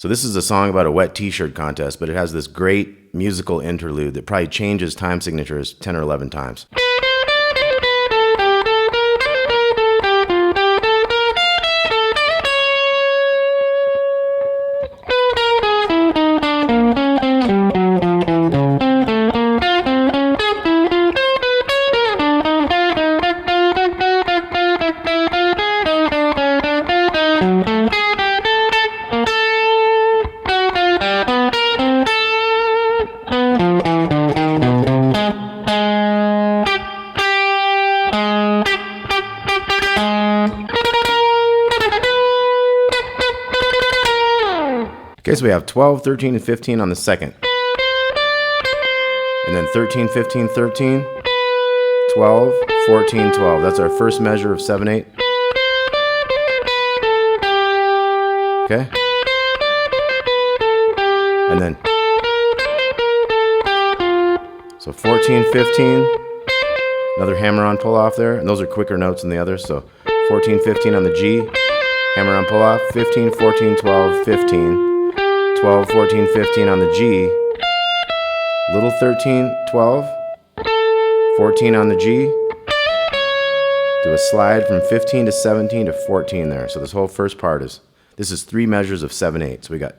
So this is a song about a wet t-shirt contest, but it has this great musical interlude that probably changes time signatures 10 or 11 times. Okay, so we have 12, 13, and 15 on the second. And then 13, 15, 13, 12, 14, 12. That's our first measure of 7/8. Okay? And then, so 14, 15, another hammer-on pull-off there. And those are quicker notes than the others. So 14, 15 on the G, hammer-on pull-off, 15, 14, 12, 15. 12, 14, 15 on the G, little 13, 12, 14 on the G, do a slide from 15 to 17 to 14 there. So this whole first part this is 3 measures of 7/8. So we got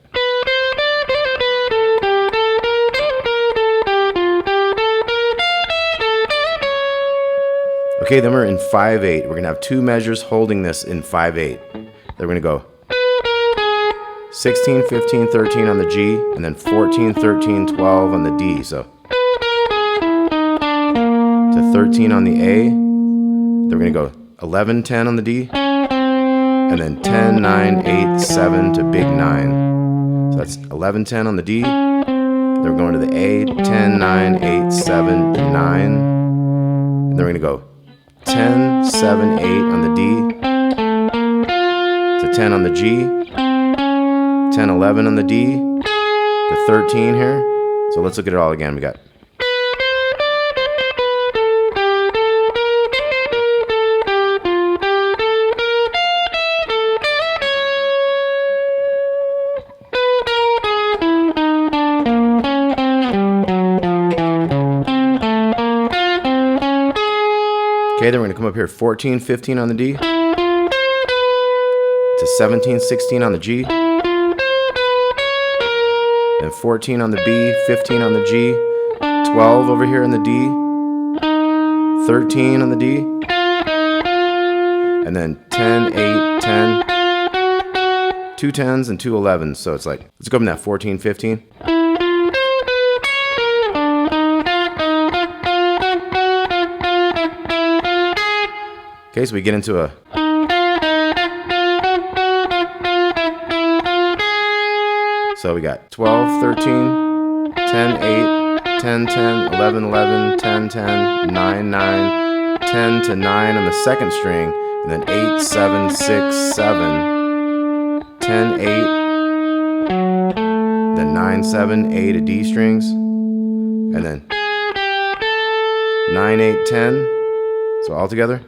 okay, then we're in 5/8. We're gonna have 2 measures holding this in 5/8. Then we're gonna go 16, 15, 13 on the G, and then 14, 13, 12 on the D. So to 13 on the A. Then we're going to go 11, 10 on the D, and then 10, 9, 8, 7 to big 9. So that's 11, 10 on the D. Then we're going to the A, 10, 9, 8, 7, 9. And then we're going to go 10, 7, 8 on the D, to 10 on the G, 10, 11 on the D, to 13 here. So let's look at it all again. We got okay, then we're going to come up here 14, 15 on the D, to 17, 16 on the G, then 14 on the B, 15 on the G, 12 over here in the D, 13 on the D, and then 10, 8, 10, 2 10s and 2 11s. So it's like, let's go from that 14, 15. Okay, so we get into a so we got 12, 13, 10, 8, 10, 10, 11, 11, 10, 10, 9, 9, 10 to 9 on the second string, and then 8, 7, 6, 7, 10, 8, then 9, 7, 8 of D strings, and then 9, 8, 10, so all together.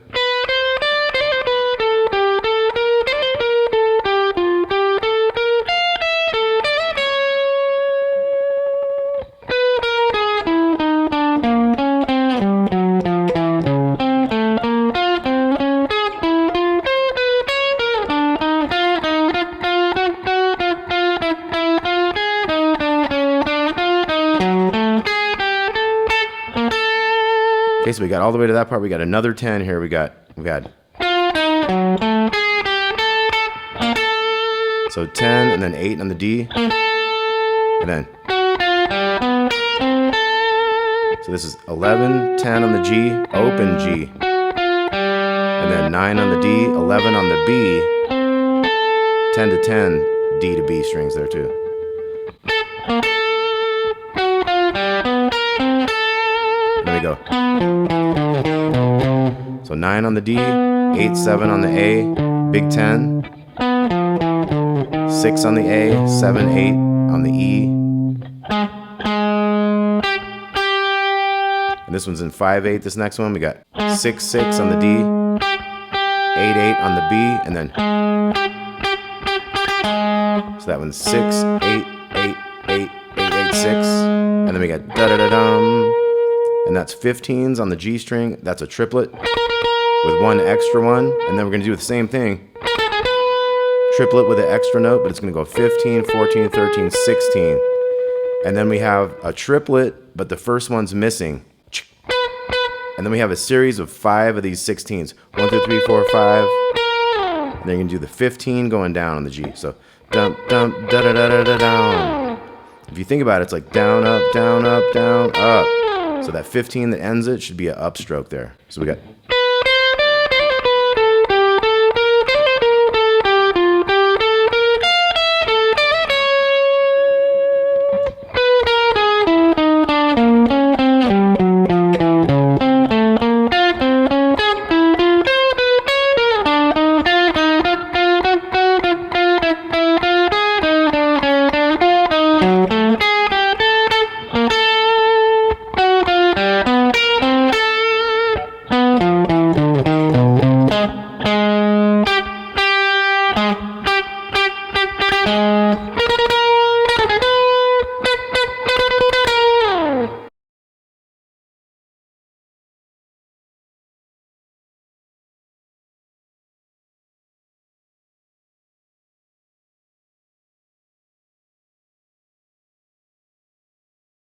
Okay, so we got all the way to that part. We got another 10 here. We got so 10 and then 8 on the D, and then so this is 11, 10 on the G, open G, and then 9 on the D, 11 on the B, 10 to 10 D to B strings there too. There we go. So 9 on the D, 8, 7 on the A, big 10, 6 on the A, 7, 8 on the E. And this one's in 5/8. This next one, we got 6, 6 on the D, 8, 8 on the B, and then So that one's 6, 8, 8, 8, 8, 8, 6. And then we got da-da-da-dum. And that's 15s on the G string. That's a triplet with one extra one. And then we're going to do the same thing. Triplet with an extra note, but it's going to go 15, 14, 13, 16. And then we have a triplet, but the first one's missing. And then we have a series of 5 of these 16s. 1, 2, 3, 4, 5. And then you can do the 15 going down on the G. So dump, dump, da da da da da down. If you think about it, it's like down, up, down, up, down, up. So that 15 that ends it should be an upstroke there. So we got